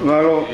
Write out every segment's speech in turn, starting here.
Ngalo.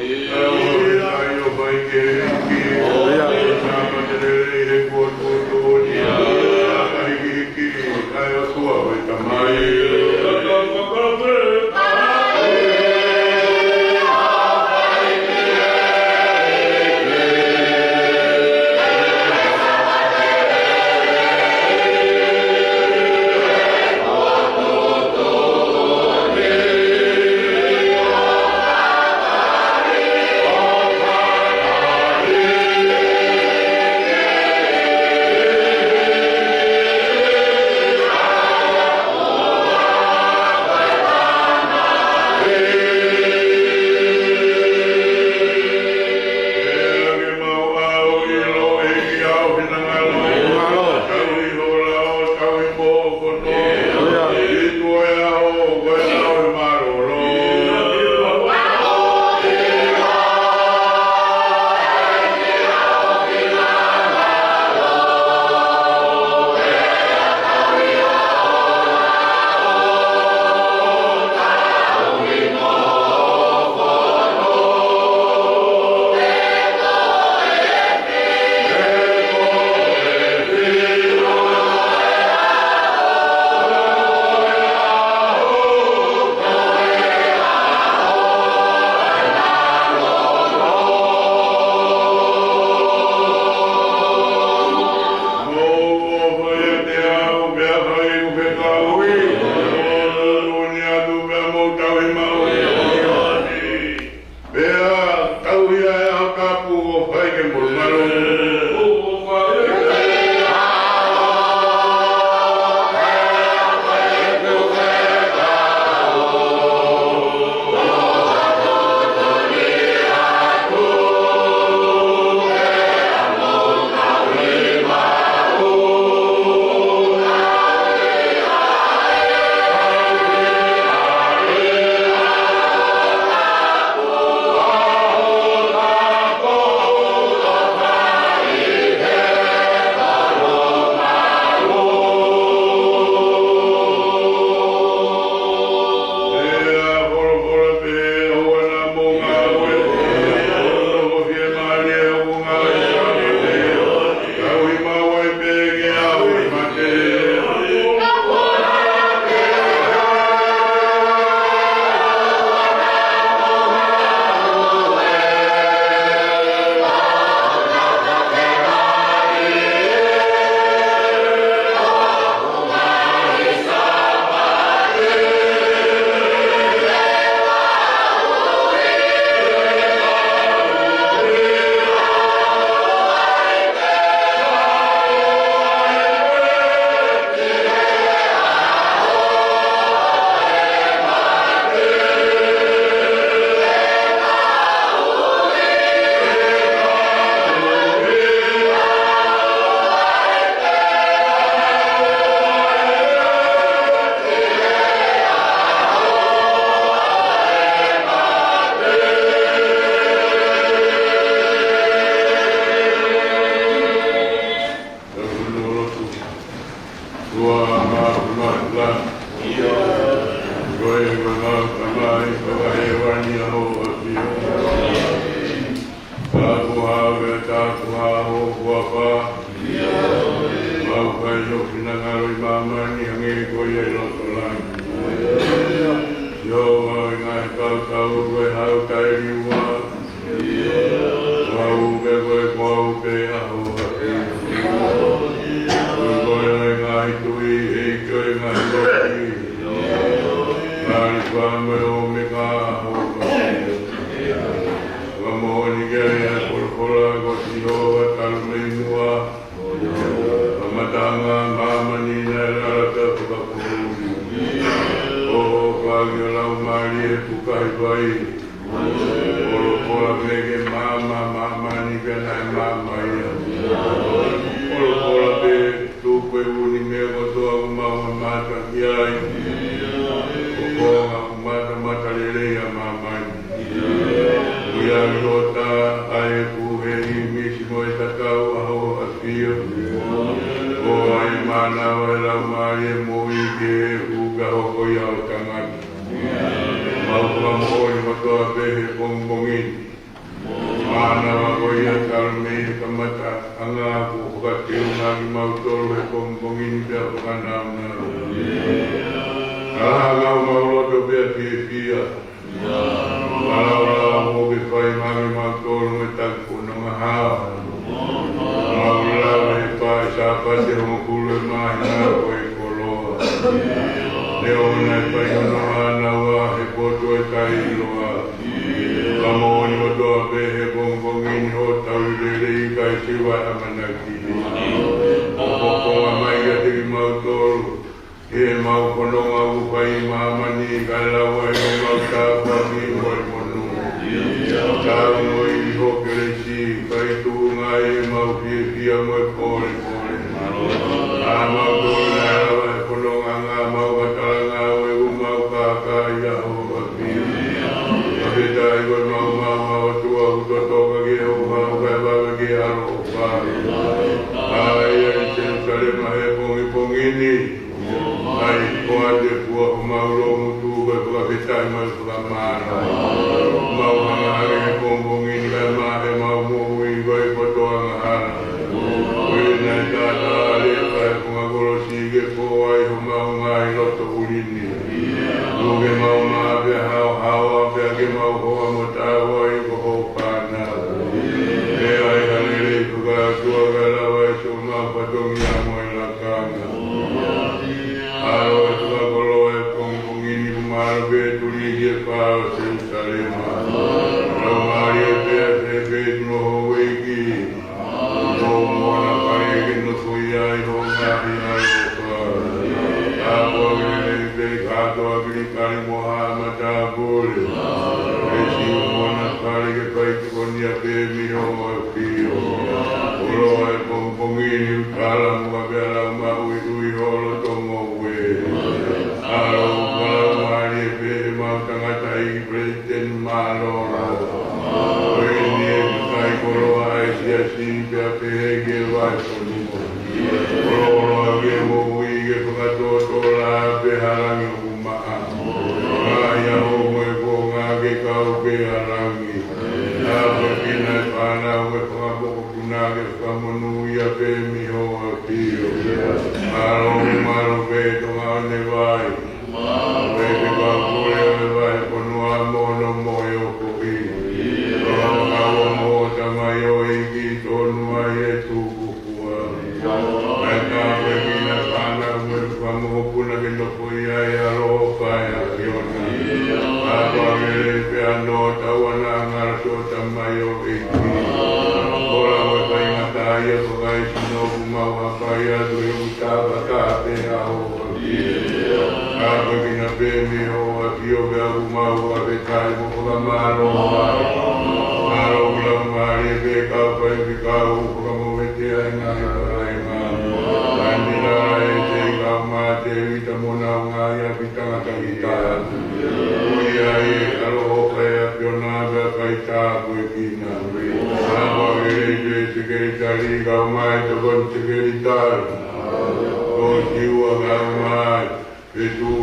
jiwa gamai itu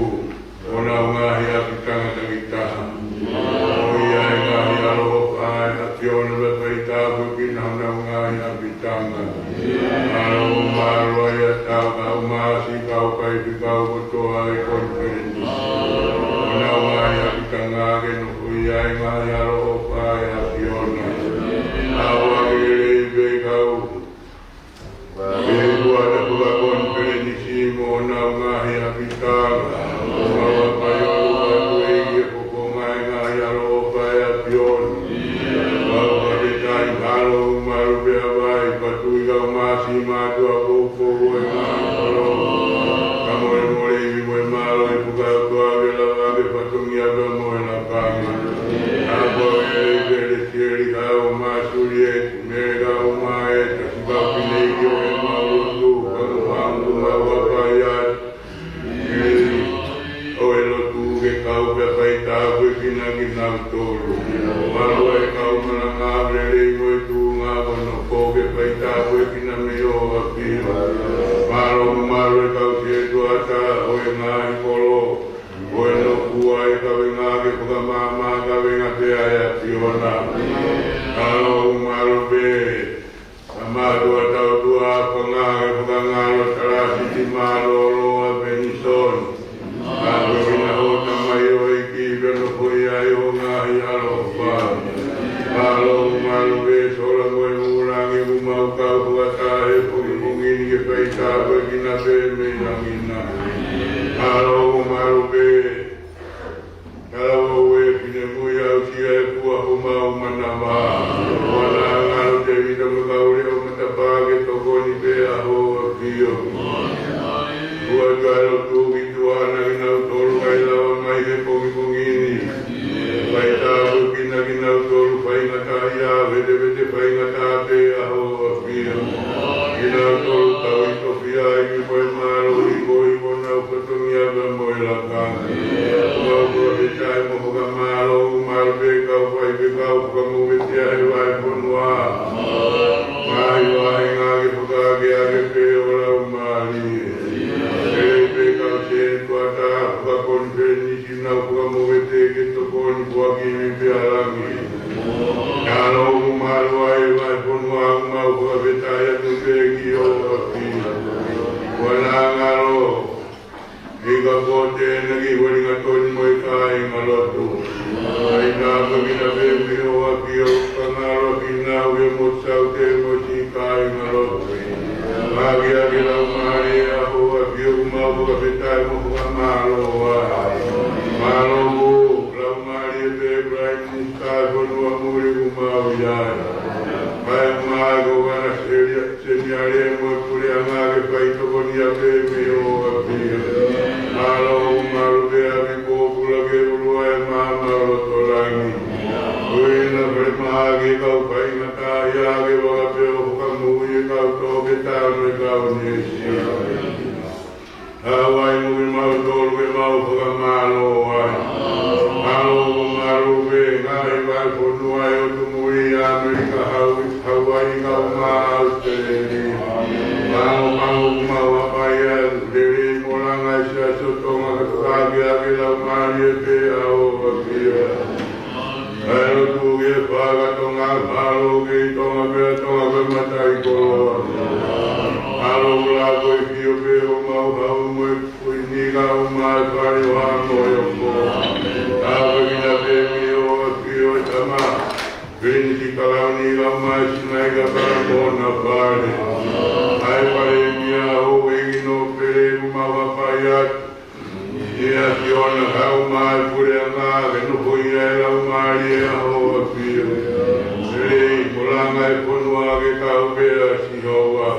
ona ngahi apitanga tangita o ia ngahi aloha ai ationa bepaita bukin hana ngahi apitanga alo maro ia tau kau masi kau kai kau kotoa i konferensi ona ngahi apitanga kenu ia ngahi aloha ai ationa awa ilebe kau Beru ada buka konferensi mona ngahi apitanga mawa payoru aku egi pokongai ngahi aloha ai ationa mawa detai halo maru beabai patui kau masi matu aku pokoe ngahi aloha kamore more iwi moe malo i buka tua vela ave patungi ava moe la kama Abo ege le tieri kau masuri etu mere kau mae tasibau pinegi o e maulutu kau hangu mawa payat o e lotu ke kau pepaita koe pinagi nau tolu Maro e kau manangabre le moe tu ngako no ko ke paita koe piname o apio Maro e kau sietu ata o e ngahi kolo o e no kua e kawe ngake puka mama kawe ngate aya tiona Alo maro be Amado atau tua pengake puka ngalo tarasi di maro loa benison Ako bina hota mayo iki beno kuya yo ngahi aloha Alo maro be sola moe murangi umau kau puka tahe pungi-pungini ke paita koe kina be menangina Alo maro be Kalau we pine muya usia kuah umau manama Wana ngalo te vida makauri o matapage tokoni be aho apio Kua galo tuki tuana ginau tolu kai lawa mai he pongi-pongini Pai tahu kina tolu pai ngataya vede pai ngatate aho apio Ginau tolu tau itopia imi koe maro iko nau patungi aga moe lakang Jai mohoga malo be kau pai be kau kamu betia hewai ponua mai wai ngage puka age pe ora umali be kau se tuata puka konferensi na puka mu bete ke to kon buagi mi bialangi kalau malo wai ponua mau puka betaya tu be ki o api wala ngalo Ika kote nagi wali ngatoni moe kai ngalotu Aina pagina bembi o apio Kangaro kina uwe motsau te mochi kai ngalotu Magi agila umari aho apio umabu kapitai muka malo Malo bu la umari ebe Ibrahim niskai konua muri umabu yaya Kai umari kogana senyare moe kuri angage paito konia bembi o apio Malo maru be abi bobu lage ulua mama lotolangi Uina bermagi kau pai ngata yage waga peo kamu ye kau tobe tanu kau nesi Hawai mui mau tolu be mau puka malo wai Malo maru be ngai vai ponua yo tumui Amerika Hawaii kau mau teli Mau apayan diri Morangai sia sotonga kage la marie pe ao apia Ayo tuge paga tonga malo ge tonga be matai ko Alo la ko pio pe o mau hau mo ko ni ga o mai pari wa mo yo ko Alo gina be mi o pio tama Beni kala ni la mai sinai ga para mo na pare Ai pare mia o no pere umawa payat Ia tiona hau mai pure anga Venu hoia e lau mari e aho apio Rei molanga e ponua ke kau bea si hoa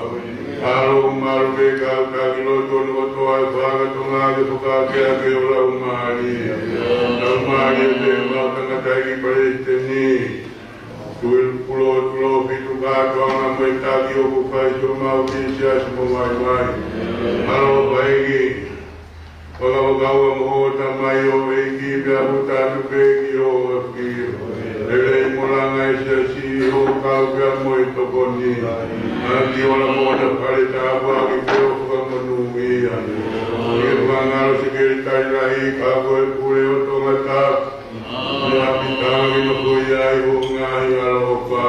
Aro umaru be kau kakilo tonu otoa e whaga tonga ke puka kea ke o lau mari Lau mari e te mau tangatai pare te ni Tulo pitu kātoanga mai tāki o kupai so mau kisi asimo mai Aro paigi Wakawa mohota mai o eiki pia hutatu peki o apio Elei molanga esa si o kau pia moi tokoni Ati ola mohota pare tāpua ki peo whakamanu ia. Ia mangalo sikiri tailahi kagoe pule o tongata. Ia pitangi no kuia i hungahi alopa.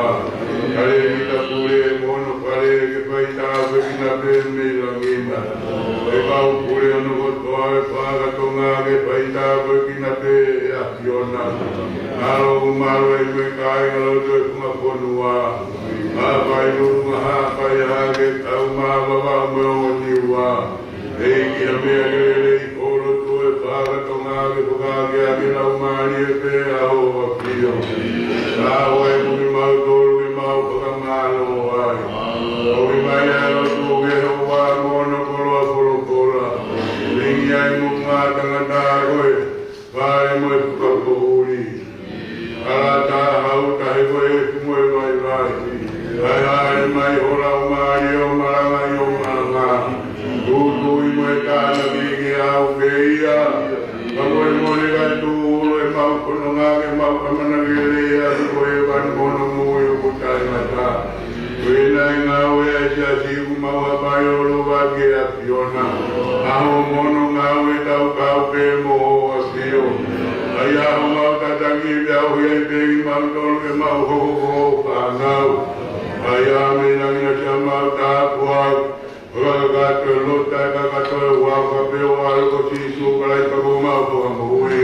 Kare kita pule mono kare ke paita vekina peme langina. E kau pule ono kotoa e paga tonga ke paita vekina pe e apiona. Alo umaro e me kai alo te kuma ponua. Apai nunga hapai hake tau mawawa meo niwa. Eiki a mea lele i koro tue paga tonga ke pokage a ke lau mani e pe aho a pio. Lao e mui mau tolu e mau pakamalo ai. Owi mai alo tuke ho wa mono kolo a kolo kola. Lingi ai munga tangata koe. Vai moe pukakohuri. Alata hau tahi koe kumoe mai vai. Ai ai mai ora o mai o maranga i o maranga. Tutu i moe tāna kiki au keia. Kamoe mone kai tūro e mau kononga ke mau kamana kere a koe van mono mui o kutai mata. Wena i ngau e asia siku mau hapai o loa ke a piona. Aho mono ngau e tau kau ke moho a sio. Ai aho mau tatangi e au hei pegi mau tolu ke mau hoko ka ngau. Ai ame nangi a sia mau tāpuak. Ragato lota e kakato e waka peo alko sisu kalai kako mau toka mohui.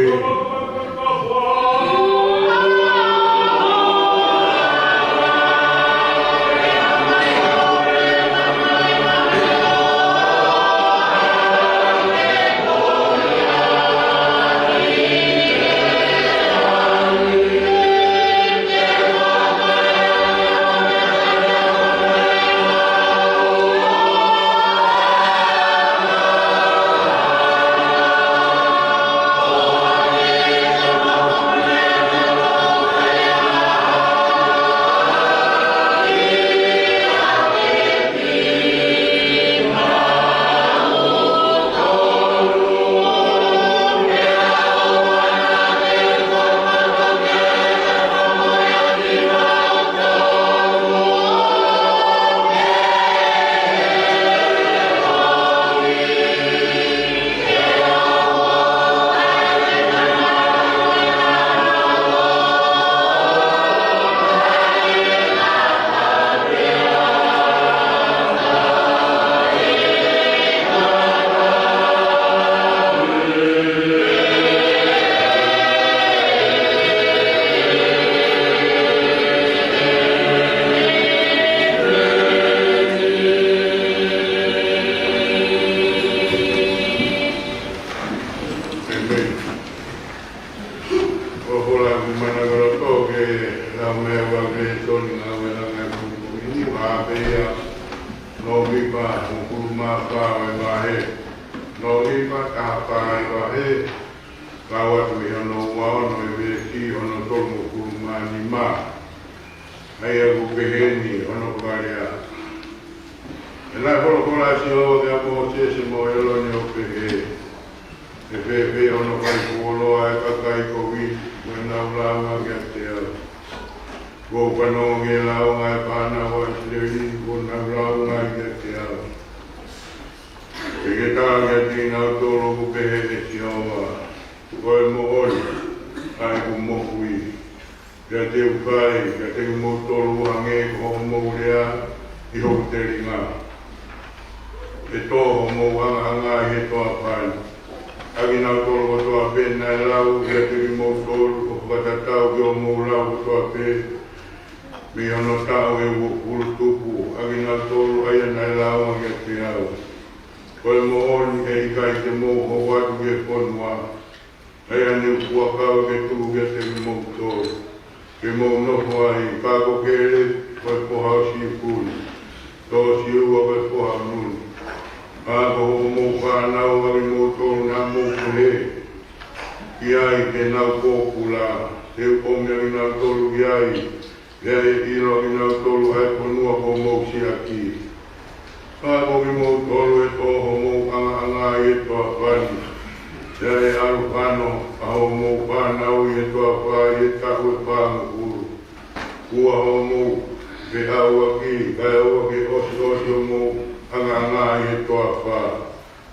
Ke au aki, kai au aki osi osi o mo, anga anga i e toa wha.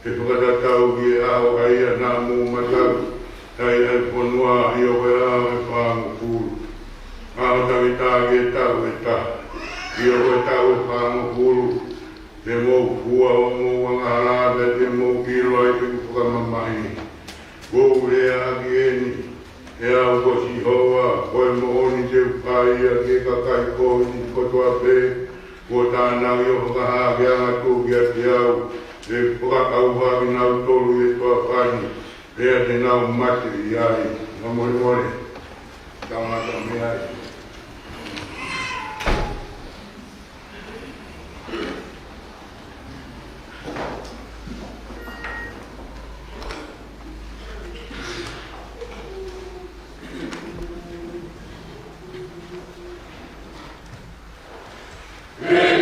e whakatatau ki e ao ai a nā mō matau, tai ai ponua i o e ao e whāngu kūru. Ao tawi tāke e tau e tā, i o e tau e whāngu kūru, te mō kua o mō wangahara, te mō kiro ai te whakamamahi. Kou rea aki eni, e au kosi hoa, koe mohoni te upai a ke kakai kōni kotoa pē, ko tānau i o whakahake anga tōki a te au, e whakakauha ki nau tolu e toa whani, ea te nau mate i ai, ma mori mori, taunata me ai. Yeah.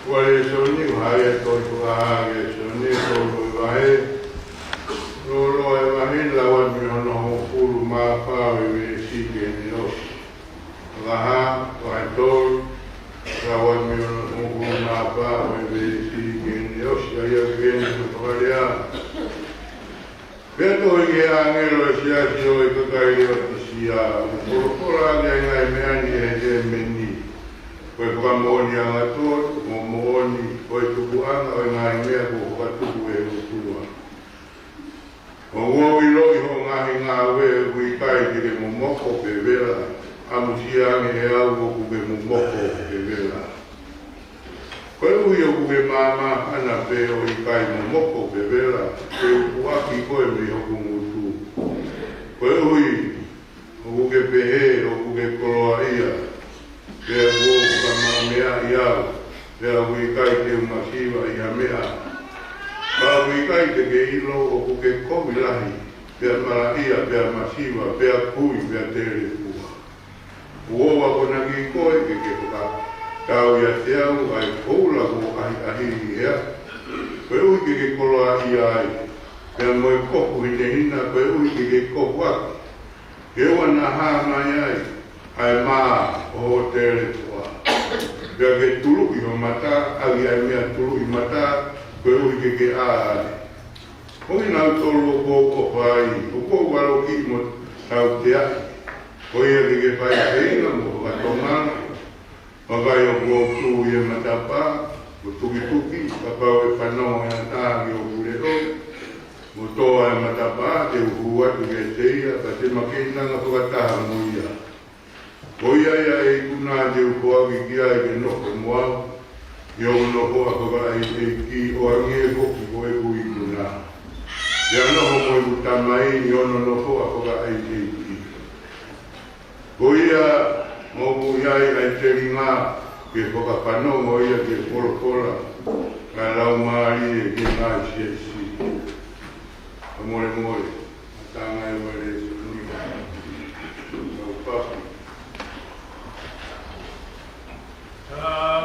Wale soni hae toi kuahage soni tolu wahe. Lolo e wahe lawa mi ono hokuru maa pawe we sike ni osi. Laha wahe tolu lawa mi ono hokuru maa pawe we sike ni osi. Aya kene kutokalea. Beto ike angelo e siasi o e kakaili o tisia. Ukura ake ngai meani e te meni. Koe whakamoni a ngatoa, mo mooni, koe tukuanga o ngāi mea ko whakatuku e ukurua. O uowi loi ho ngahi ngā we hui kai kire mo moko pe vera, amusia ange e au o kuke mo moko pe vera. Koe hui o kuke māma ana pe o i kai mo moko pe vera, pe ukuaki koe me hoku ngutu. Koe hui o kuke pehe o kuke koroa ia, Pea wo kama mea iau, pea hui kai te umasiwa i a mea. Pa hui kai te ke ilo o kuke komi lahi, pea maraia, pea masiwa, pea kui, pea tere kua. Uowa kona ki koe ke puka, tau ia te au ai koula ko ahi ea. Koe ui ke koloa i ai, pea moe koku hine hina, koe ui ke koku aki. Ke wana haa mai ai, ai maa o tere kua. Pea ke tulu i o mata, agi ai mea tulu i mata, koe ui ke aai. Hoi nau tolo o kōko whai, o kōko waro ki mo tau te ai. Hoi a ke whai teina mo katongana. Makai o kōku i e matapa, o tuki tuki, kapau e whanau e atāgi o kurero. Mo toa e matapa, te uhu atu ke teia, pa te makinanga whakataha muia. Koia ia e kuna te ukoagi ki ai ke noko moau, i o noko a kaka ai te ki o angie hoki ko e kui kuna. Ia noho mo i kutamai i ono noko a kaka ai te ki. Koia mo ku iai ai te ringa ke whakapano mo ia ke polopola, ka lau maari e ke ngā siesi. Amore more, tanga e wale se nunga. Au papi. Yeah.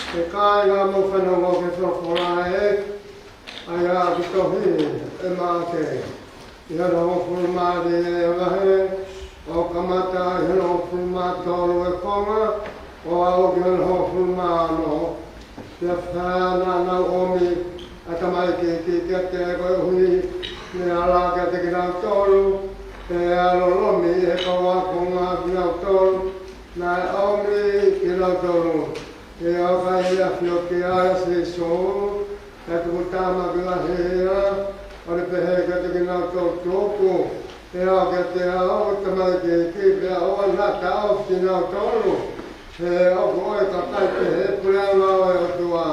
e kai ngā mo whanongo ke whakora e, ai a ki tohi e mā ke. I hana o fulmāri e lahe, o kamata i hana o fulmā tōru e konga, o au ki hana o fulmā no. Ia whāna nau omi, a tamai ki te koe hui, me ala kia te ki nau tōru, e alolomi e kaua konga ki nau tōru, nā e omi ki nau tōru. E au kai ia whio ki aia se sōru, e tuku tāma ki la hea, o le pehe kia te ki nau tōru tōku, e au kia te au, tamai ki pia oa nā tau ki nau tōru, e au koe ka kai pehe, pulea ngau e o tua.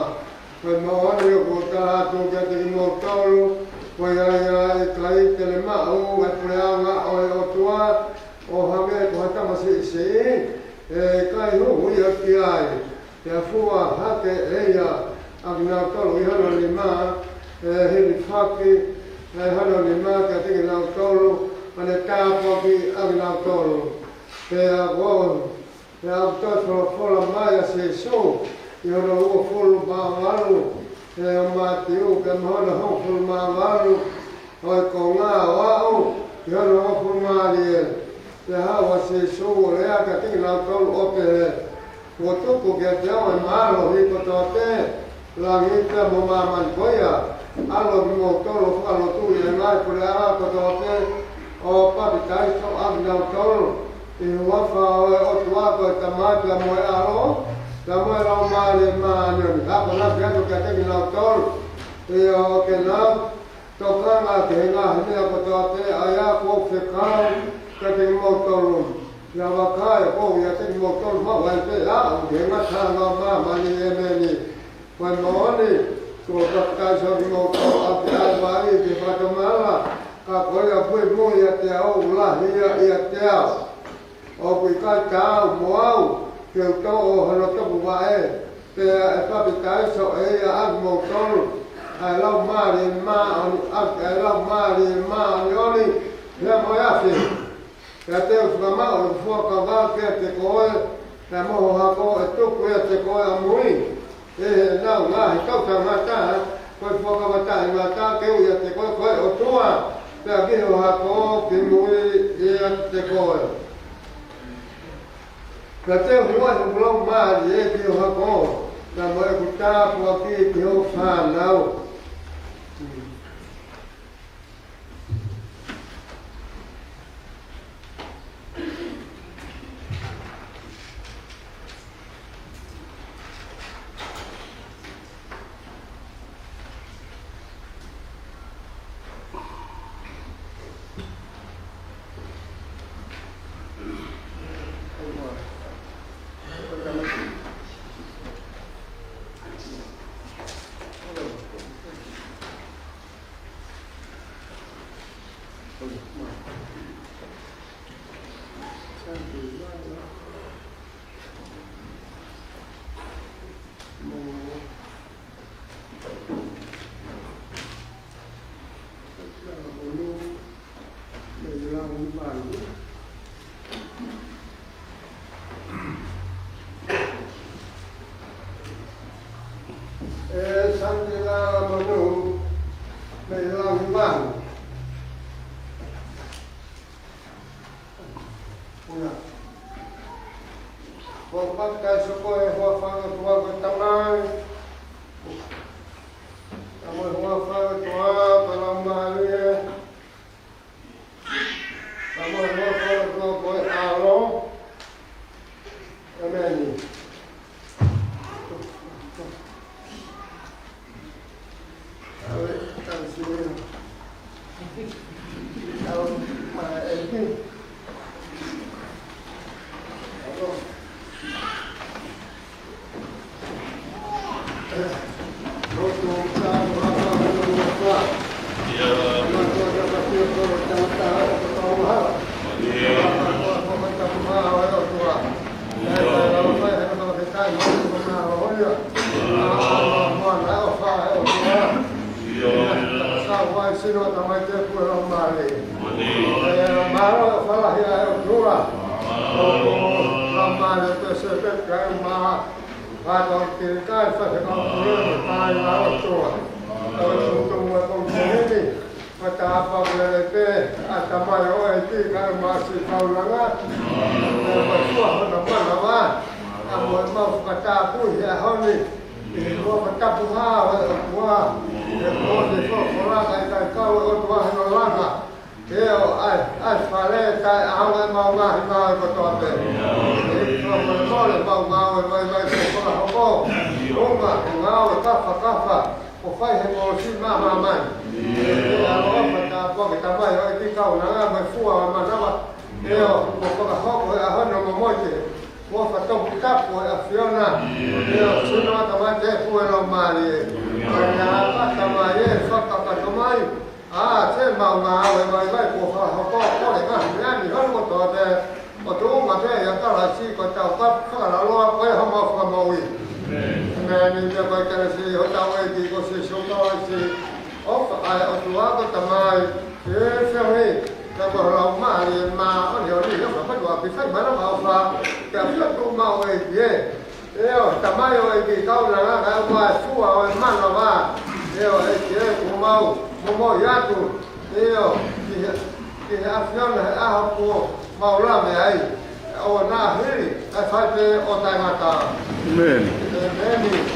Koe maoni o ko tā hatu kia te ki mō tōru, koe ai e kai te le mau, e pulea ngau e o tua, o hame ko hatama si, e kai hu ia ki ai. Te fua hake eia a ki nau tolu i hana ni mā, e hiri whaki, e hana ni mā kia tiki nau tolu, ane tāpaki a ki nau tolu. Te a gōru, te a tōtoro whola mai a se so, i hana ua wholu māwaru, te o māti u, ke mahana hau wholu māwaru, oi ko ngā wau, i hana ua wholu māri e. Te hawa se so, rea kia tiki nau tolu o te he. Ko tuku ke te au e mālo hi ko tō te, langi te mo māmani koia, alo ki mō tolo whalo tui e ngai pure ara ko tō te, o papi taiso aki nau tolo, i huafa o e otu ako e tamaitua mo e aro, ta mo e rau māre mānioni, hapa naki atu kia teki nau tolo, i o ke nau, tō kanga ke he ngā himea ko tō te, ai a kō whekau, kia teki mō tolo. Ia wakai ko ia te mo tolu ma wai te a o ke ngata ngā mā mani e meni. Koe maoni, ko kakai so ki mo tolu a te aiwai ki whakamala, ka koe a pui mo ia te au lahi ia te au. O kui kai tāu mo au, ke uto o hana toku wae, te e papi taiso e ia agi mo tolu, ai lau maari mā ani agi, ai lau maari mā ani oni, ia mo iafi. Kia te whakamau e whuakawā kia te koe, kia moho hako e tuku ia te koe a mui. E nau ngahi kauta ngata, koe whakawata i ngata keu ia te koe o tua, kia kiho hako ki mui ia te koe. Kia te hua i mpulau maari e kiho hako, kia moe kutāpua ki kiho whanau. Patologilta sa sekolah pai laut tua. Kalau semua komisi matapag lelete at tamayo iti kay masih kaulangan. Bersuah naman naman. Amon mau katapu ya honi. Mau katapu ha wa. Mau desok orang kay kau otwa hanolana. Keo ai fale tai awe mau ngah mau kotote. Kalau mau mau ngau vai ko ho. Uma ngau kafa. O fai mo si mama man. Ya lo pata po kita mai oi ti kau na ma fua ma na ma. Eo ko ko ho a ho no mo moje. Mo fa to kita po a fiona. Eo sino ta ma te fu lo mali. Ya pa ta ma ye fa ka to mai. Thế màu vậy vậy của họ có để mà nhà thì hơn một tờ thế một chỗ mà thế là các là chi có tàu cấp các là lo với họ mà màu gì nè mìnhจะไปกันสิเขาจะไปดีก็สิชมก็สิai ở chỗ có tầm mai thế xem điแล้วก็เรามาเรียนมาเดี๋ยวนี้เราไม่ว่าไปใส่มาแล้วเอาฟ้าแต่เรื่องตัวมาไว้เย่แต่ไม่ไว้ดีเขาแล้วนะเขาว่าสู้เอามันเราว่าเดี๋ยวไอ้เจ้ากูเมาyatu iyo ki afiona ahapo maulame ai o na hiri afate o taimata amen amen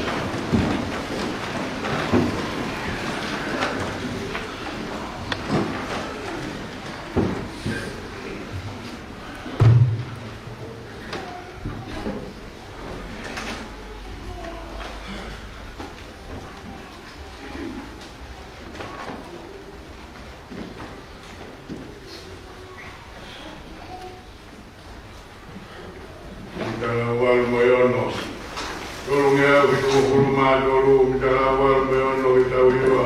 Mitawal moyono, tolongnya biku kurma dulu mitawal moyono itawiwa.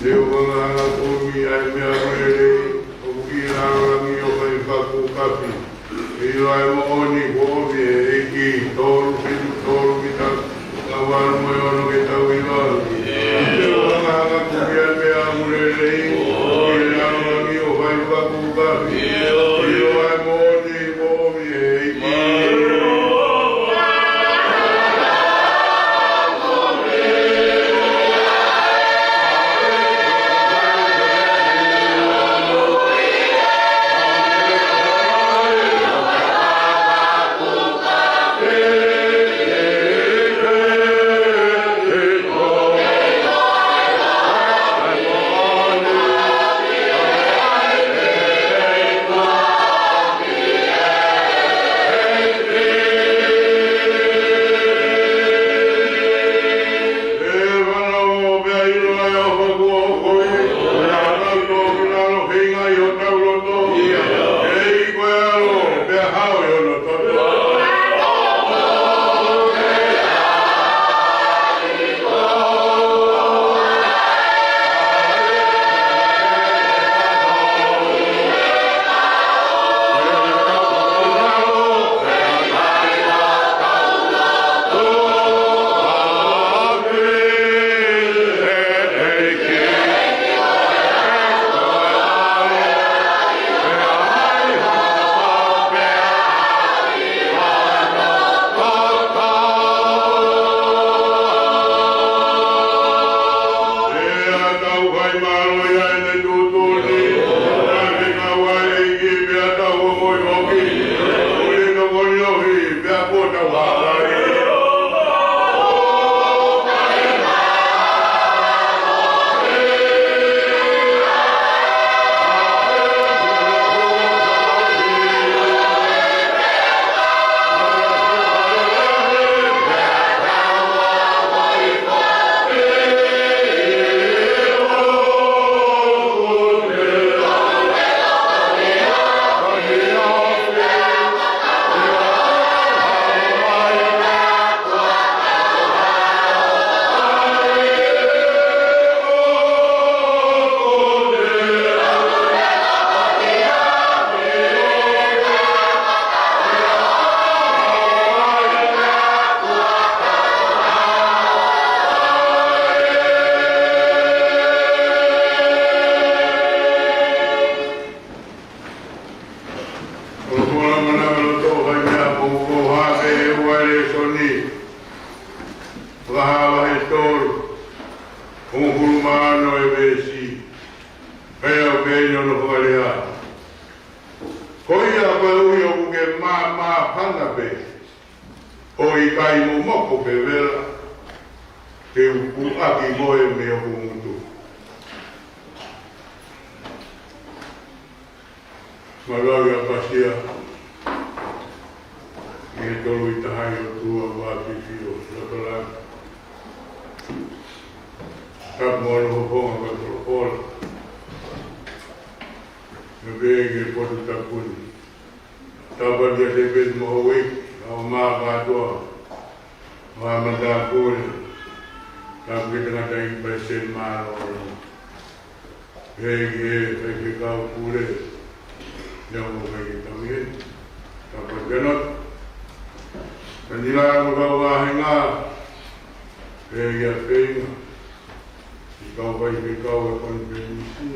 Leo bangala kumi aime amere, ukira rangi okai kaku kapi. Iyo aimo oni bobi eki tolu kita awal moyono itawiwa. Leo bangala kumi aime amere, ukira rangi okai kaku kapi. Iyo aimo oni bobi eki. Yeah. Mahawa he tolu. Kumulumano e besi. Pea penyo no whalea. Koia koe ui o kuke mā panga pe. O I kai mo moko pe vera. Te upu aki goe me o kumutu. Malawi a pasia. I tolu I tahai o tua wāki fio. Lotola. Tap mo no hoponga ka tolopola. Me vege potu tapuni. Tapa dia te pes mo hoi. Au maa katoa. Maa manda kore. Tapa kita ngata I paisen maa loro. Vege vege kau kure. Yang vege tamien. Tapa janot. Kanila mo kau wahenga. Vege a penga. Ikaw ba ikaw ay konbenisi,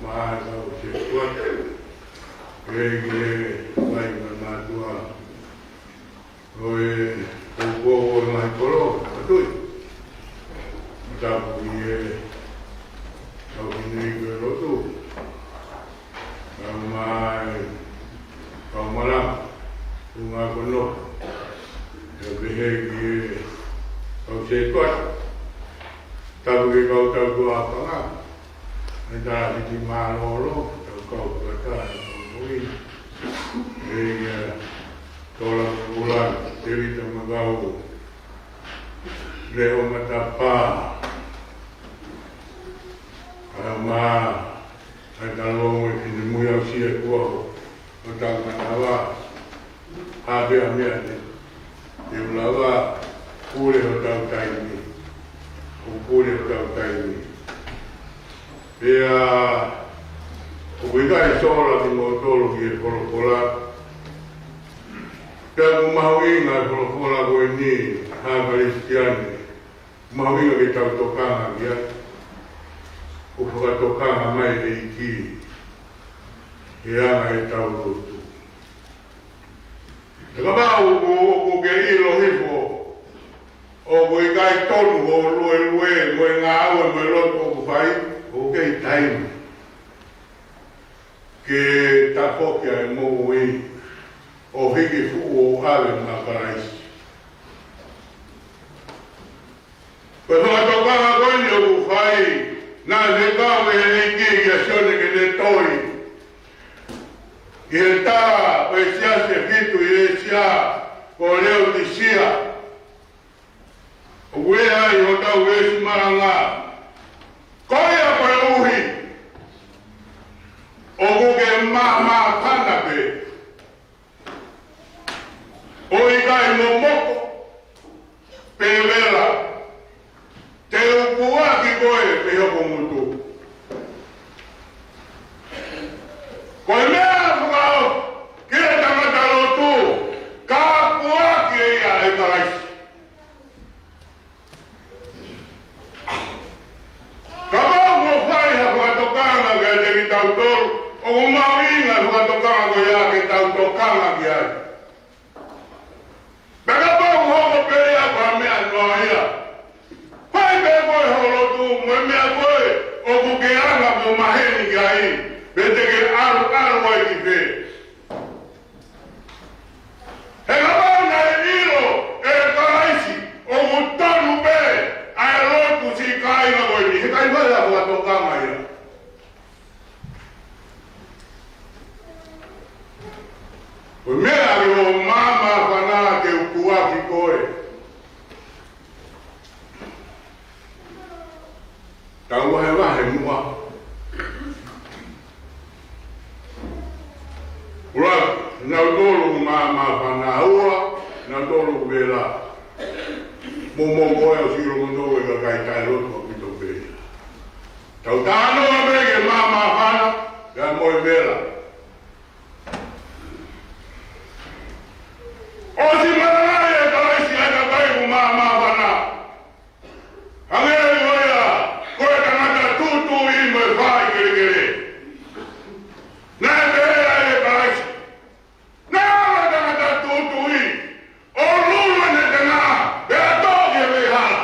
mahal ka o sekuat, kaya may mamadua. Oye, upo o mga kolo, patuloy. Matapos niya, ang hinigaro to. Ang may kaumalang, kung ako no, nabihig ang sekuat. Tahu ke kau tahu tu apa kan? Ada di Malolo, kau kata mui, tolong bulan dewi temagau, leo matapa, ama, ada long ini muyau siap kuah, matang manawa, ada amian, dia melawa, boleh matang kaini. Upule tautaiwi. Pea uikai sola ki motolo ki e kolokola. Pea kumahawinga kolokola koe ni Kristiani. Kumahawinga ki tautokanga kia. Ufakatokanga mai e iki. E anga e taulotu. Takapau uku ke ilo hifo. O koe kai tonu o lue, koe ngā aue me loto o whai, o kei taimi. Ke tapokia e mou i, o hiki fu o hawe ngā paraisi. Koe whakatokanga koe ni o whai, nā se kāwe he neki i a sione ke te toi. I he tā, o e sia se fitu i e sia, ko leo ti sia. Ue ai o tau esi maranga. Koia koe uhi. O kuke maa kanape. O ikai mo moko. Pewela. Te upua ki koe pe hoko mutu. Koe mea fukao. Kire tangata lotu. Ka pua ki eia e karaisi. Kapag mo fai ha whatokanga kaya te ki tautoro, o kumawinga whatokanga kaya ki tautokanga kaya. Kapag mo hoko peya kwa mea noia, fai pe koe holo tu, mo mea koe, o kukeanga mo maheni kaya, bete ke aru wai ki pe. He kapag na e ilo, e karaisi, o mutonu pe, ai lotu si kai na koe ni, he kai mai a whatokanga ia. Koe mea ki o mama whanā te ukua ki koe. Tau wahe wahe mua. Ura, nau tolu mama whanā ua, nau tolu wela. Momo moe o siro mono e ka kai tai roto a pito pēia. Tau tāno a pēke mama whana, ka moe wela. O si maranai e karaisi ai ka kai ku mama whana. Hangere koea, koe tangata tutu I me whai kere kere. Nā pēia e karaisi. Nā tangata tutu I. O lulu ne tanga, e a toki e me hala.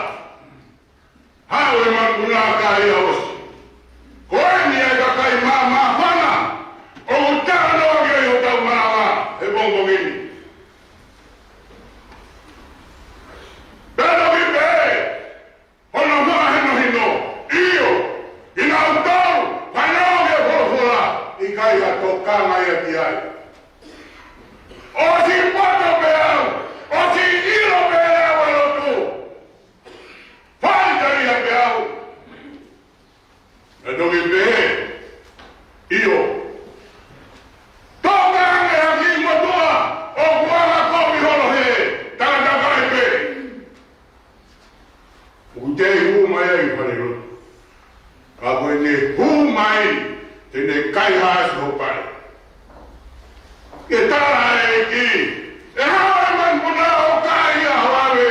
mai te ne kai haas ho pai. Ke tara e ki, e hawa man puna o kai a hawe.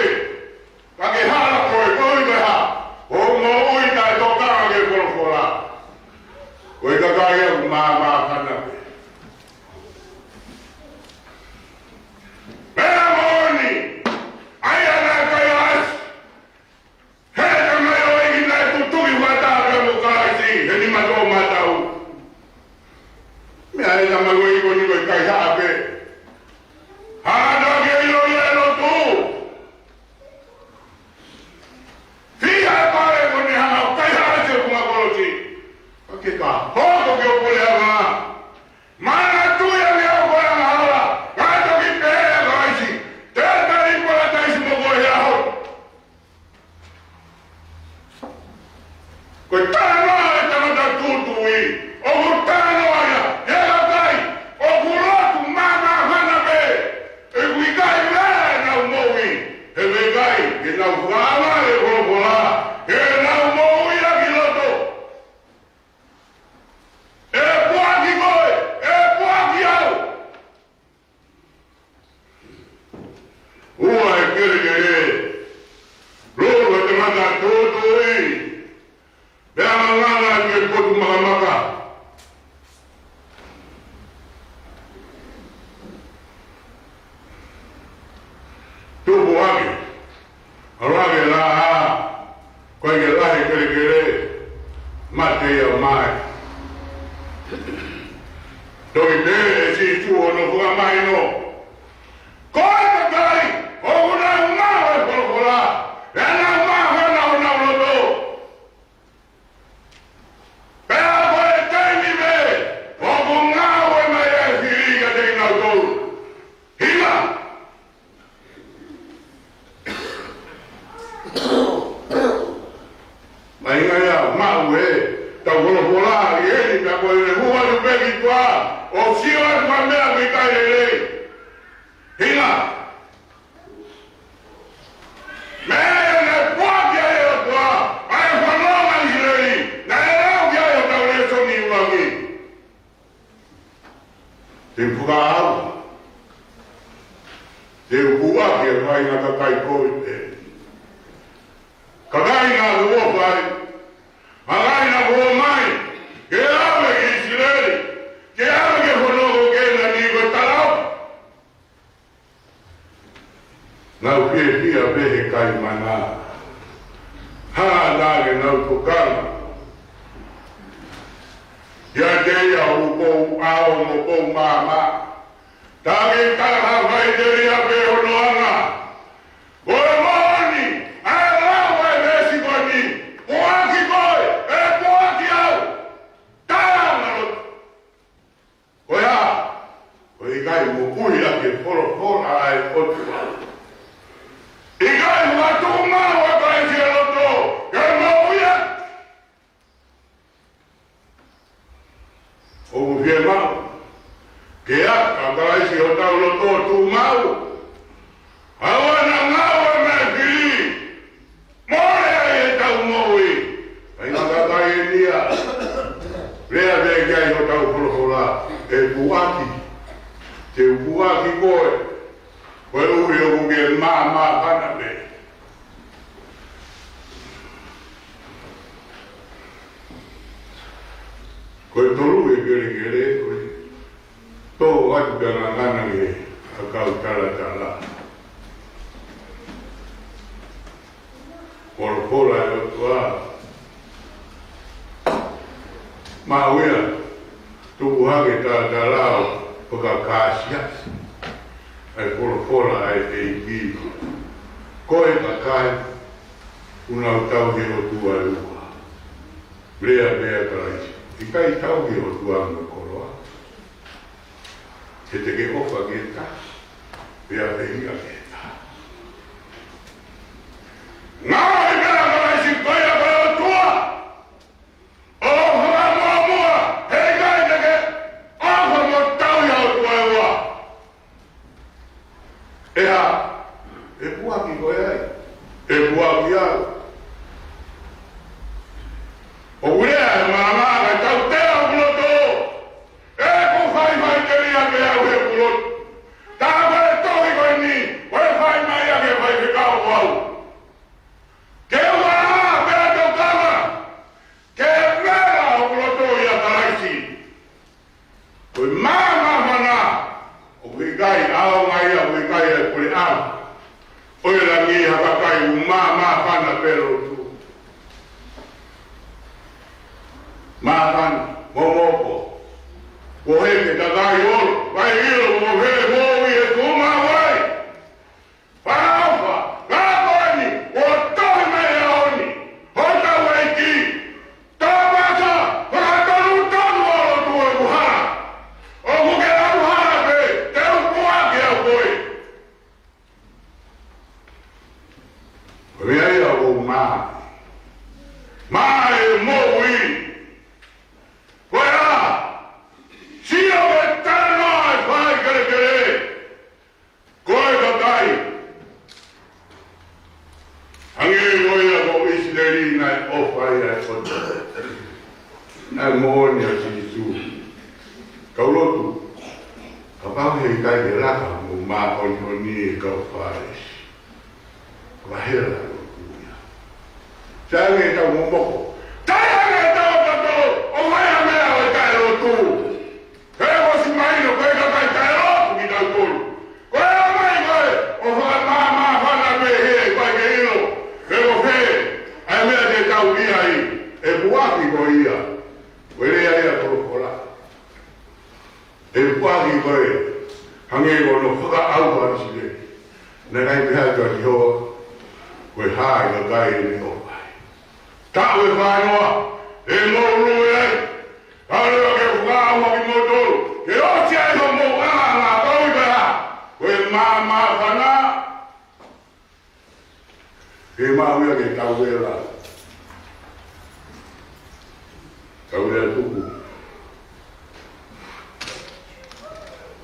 Ka ke hala koe koi me ha, o mo ui kai toka ke korofora. Koe ka kai a maa kana pe. Mea moni, aia na kai haas. He ka mai o eki nai tutuki wata ka mo kaisi, he ni mato matau. Mea e na mago iko ni koe kai hape. Hana ke ilo yelo tu. Fia pare kone hana o kai haase o kuma koloti. Ake ka hoko ke o pole hama. Mana tuya me o koe hama hala. Kato ki pehe kaisi. Teta ni kola taisi mo koe he aho. Koe tano e tanota tutui. O kutano aia. Hela kai. O kurotu mama hana pe. E kui kai mea na umowi. He me kai. Ke na ukama e kolokola. He na umowi a kiloto. E puaki koe. E puaki au. Ua e kere kere. Loro te mata tutui. Bea mangana ke potu makamaka. Tupu wake. Alwake la ha. Koe ke lahe kere kere. Mate ia mai. Toi te e si tuo no fuga mai no. Koe te kai. O una umao e kolokola. E na umao hana una uloto. Pea koe teimi me. O kungao e mai e hiriga te ina utou. Hila. Mai ngai a mau e. Tau kolokola i eni ka koe ne hua tu peki tua. O siwa e kwa mea kui kai lele. Hila. Mea e ne puaki a eo tua. Ai e whanonga i leli. Na e rau ki a eo tau leso ni ulangi. Te puka au. Te upuaki e kai na kakai koe te. Kakai na luo pai. Magai na kuo mai. Ke awe ki Isileli. Ke awe ke whanongo ke na ni koe talau. Nau pia pehe kai mana. Ha nage nau tukana. Ia teia ukou ao mo kou mama. Tage kaha vai teria pe honoanga. Koe moni. Ae lau e vesi koni. Puaki koe. E puaki au. Tala nalo. Koe ha. Koe ikai mo kui ake fora ae otua. Ikai watu mau a kai sia loto. Ke mauia. O fie mau. Ke aka kai si o tau loto tu mau. Awana mau e me kiri. More ai e tau moui. Ai ngaka kai e nia. Rea vea kai o tau kolokola. E puaki. Te puaki koe. Koe uri o kuke maa kana me. Koe toru e kere koe. Tō atu kana ngana nge a kau tala. Korokola e o tua. Mauia. Tuku hake tātalao paka kāsiasi. Ai korokola ai te iki. Koe ka kai. Una o tau he o tua e ua. Brea karaisi. I kai tau he o tua anga koroa. He te ke ofa ke ta. Brea pehinga ke ta. Ngā e mea karaisi koe a koe o tua. O hoa mua. Hei kai te ke. Ofa mo tau he o tua e ua. Ea, e puaki koe ai. E puaki au. O urea e mama ka tau makan momoko wohe ke tagai ol vai ilo wohe mowi e kuma wai Papa kakoni wotohi mai aoni hota waiki tabasa pakatonu tonu olo tuwe buhara o kukela buhara pe te ukuake au koi Viei au mai mowi Fuera! Sio veterano e fai kere Koe kakai Hangi goia ko isleri na ofai e kota Na mooni a sisu Kaulotu Kapau hei kai ke raka Mu maa oni e kau whares Wahera Sange tau mumboko. Tange tau tato, o mai a mea o kai lo tu. Kei wasi maino, kei ka kai kai lo ki tau tolu. Koe o mai koe, o wha maa whana me he, kai ke ilo. Kei o he, ai mea te tau ia i, e buaki ko ia. Wele ia tolo kola. E buaki koe, hange ko no whaka au harisile. Nai pehai ka ki hoa, koe hae ka kai ni o. Ta'u e whainoa, e moru e ai. Tārewa ke whakaua ki motoro. Ke oti ai ho mou anga ngā kaui peha. Koe mā whana. Ke māuia ke tau e la. Tau e tuku.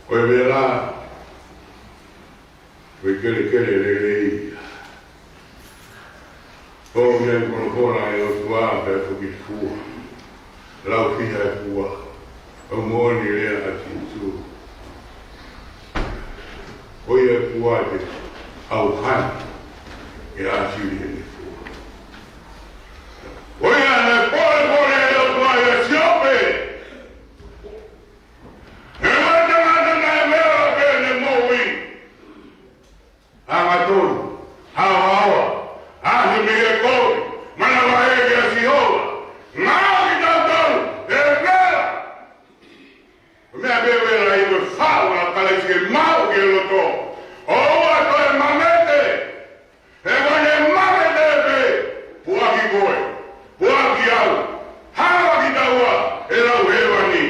Koe me la. Koe kere lei. Koe me kono kona e o tua pe fuki fua. Lau fiha e fua. O moni lea a titu. Koe e fua te au hani. E a siri e ne fua. Koe e ne kore e o tua e siope. E mata na e mea pe ne moui. Hanga tonu. Hawa. Ahi me e kore, mana wae ke a sihoa. Ngāo ki tau tau, e mea. Mea bewera i koe whau na kalaisi ke mau ke loto. Oua koe mamete. E koe mamete e pe. Puaki koe, puaki au. Hawa ki taua, e rau hewa ni.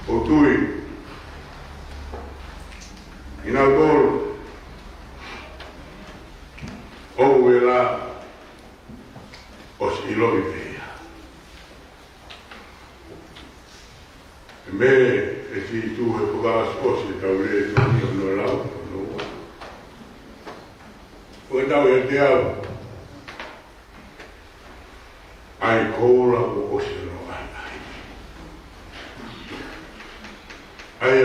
O tui, ina tolu, o uela, os ilovi pia. Me, e si tu e pukas osi tau le toni o no lau, no. O tau e te au, ai koura o osi no ai. Ai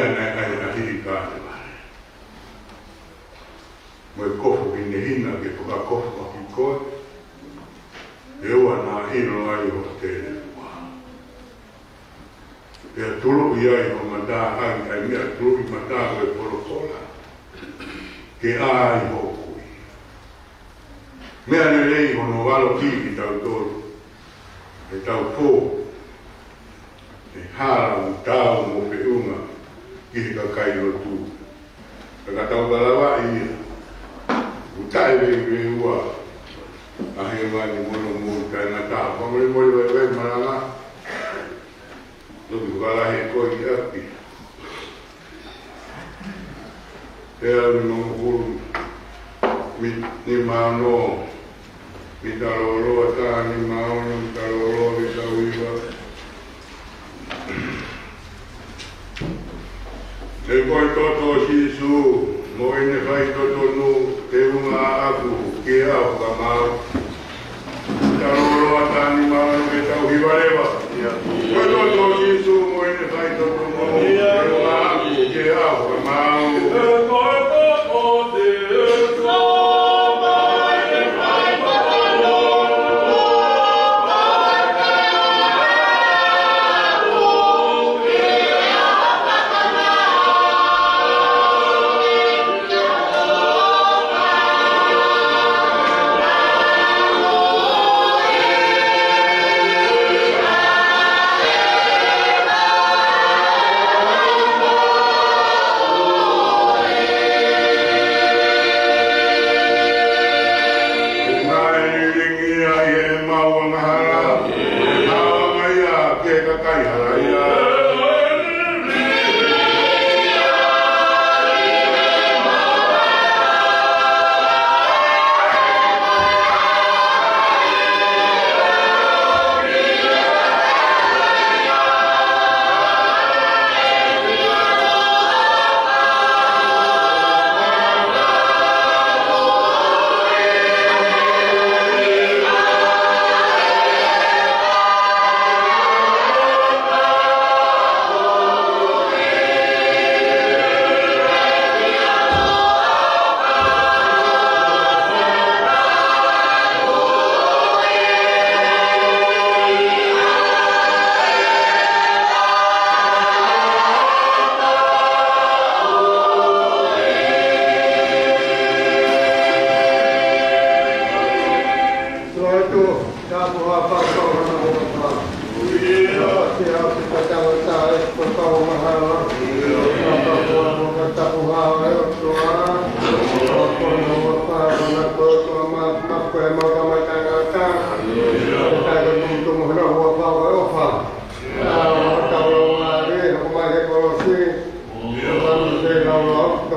hiri kāne mai. Mo e kofo ki ne hina ke puka kofo ki koe. E ua nā hino ai o tēne kua. E a tulu i ai o mata ai ai mea tulu i mata o e porokola. Ke ai ho kui. Mea ne rei o no walo ki tau tolu. E tau pō. E hara u tau mo pe unga. Ki ka kai o tu. Ka tau kalawa i utai we ua. Ahe wani mono mo kai na ta. Pamore mo we maranga. Loki kala he ko i api. Te au no huru. Ni mano. Mi tarolo ata ni mano tarolo vi tawiwa. E koe toto sisu, mo ene whai toto nu, te unga aku, ke au ka mau. Taroro atani mau ke tau hiwarewa. Koe toto sisu, mo ene whai toto nu, te unga aku, ke au ka mau. Koe toto sisu,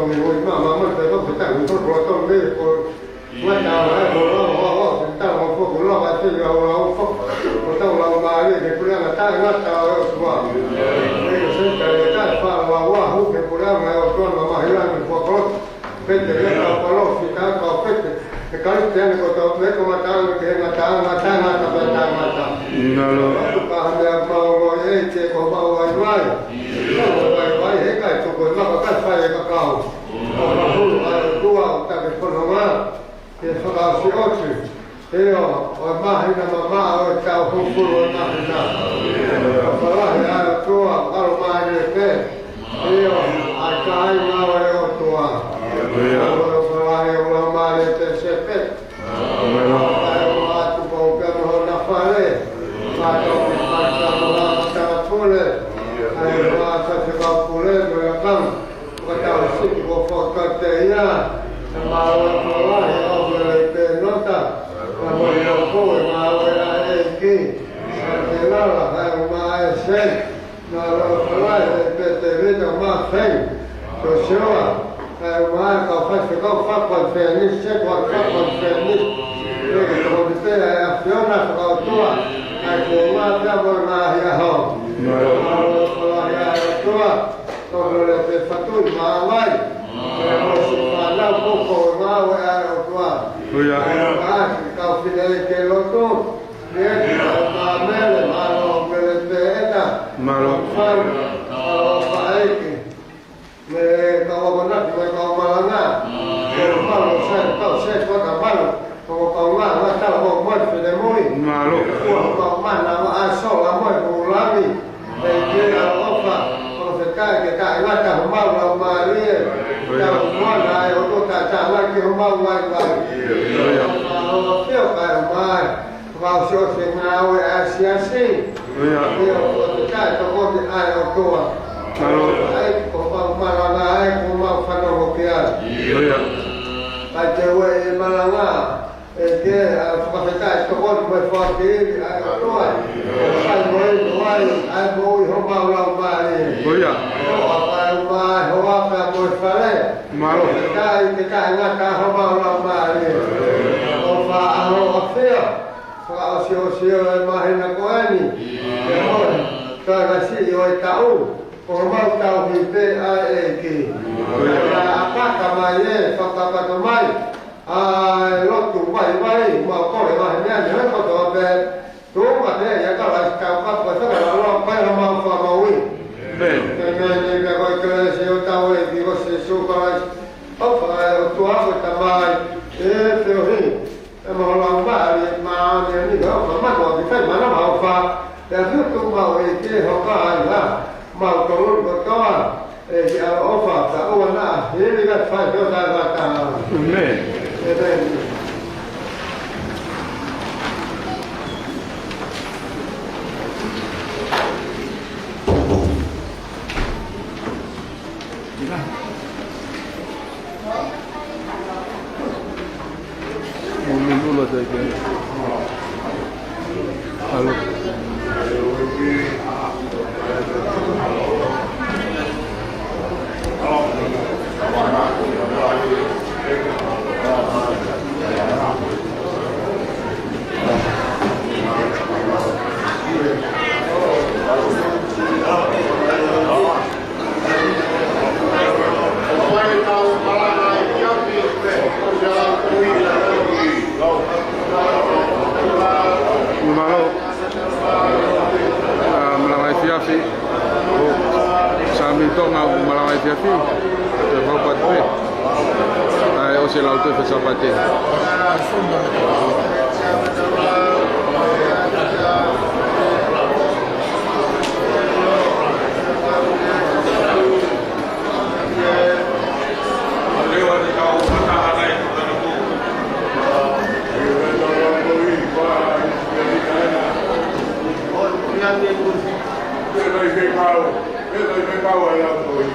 con mi mamá, me tengo que estar un poco todo el día por guardare sentavo un po' con l'uomo e un po' portavo la mare che pure la taglia qua e sempre le taglie fa la uomo che pure la torna ma io mi po' vede che la parola si tanto fette e cari tiene con me come taglia che la taglia no lo parla ma e che con vai e che tu con la cosa fai cacao la tua sta che sono ma che sono si oggi io ormai la mamma ho ciao con pure ormai la tua ormai che io a kai ma volevo tua volevo fare una male per se ma tu puoi per la fare ma non facciamo la pure ma facciamo pure la cam guardare se può fare ma la nota la voglio poi ma ora è che la ma è sen ma lo fare per te vedo ma sen lo so ma fa qualche ne c'è qualche perché come te aziona con tua che ma da vorrà ya ho ma lo fare tua come le fatto ma mai la poco ma era qua kau tidak kelotok dia tidak mele malu berbeda malu kalau baik me kau benar kau malanga kalau saya kau tak malu kau malu kalau mau tidak malu kau mana asal lama ulami dia apa kalau sekarang kita ingat mau malu kalau mana itu tak lagi mau lagi Io caro mai, qua so se nawe asiasi. Io ho detto come hai ancora. Hai come malanga hai come fanno copiare. Perché vuoi malanga e che fa detto come forte hai ancora. Sai voi hai voi ho malo male. Mai ho apa puoi fare. Malo che nata ho malo male. Kalau sio mahina koani kalau si yo tahu formal tahu hite aeki apa kamaye apa kamai lotu vai mau kau mahina ni kau tahu be tu mana ya kalau kau apa kalau apa mau famawi ni kau kalau sio tahu itu kau suka apa tu apa kamai teori mà lòng bà thì mà như đó mà mắt còn thì phải mà nó màu pha để giúp tôi màu thì kia họ có ai là màu cầu luôn của con thì ở phật xã ôn là thế thì phải cho ra và cả đây dulu saja. Halo. fiafi sami tonga malawai fiafi te hopat pe ai o se lauto fe sapate Ele vai ficar o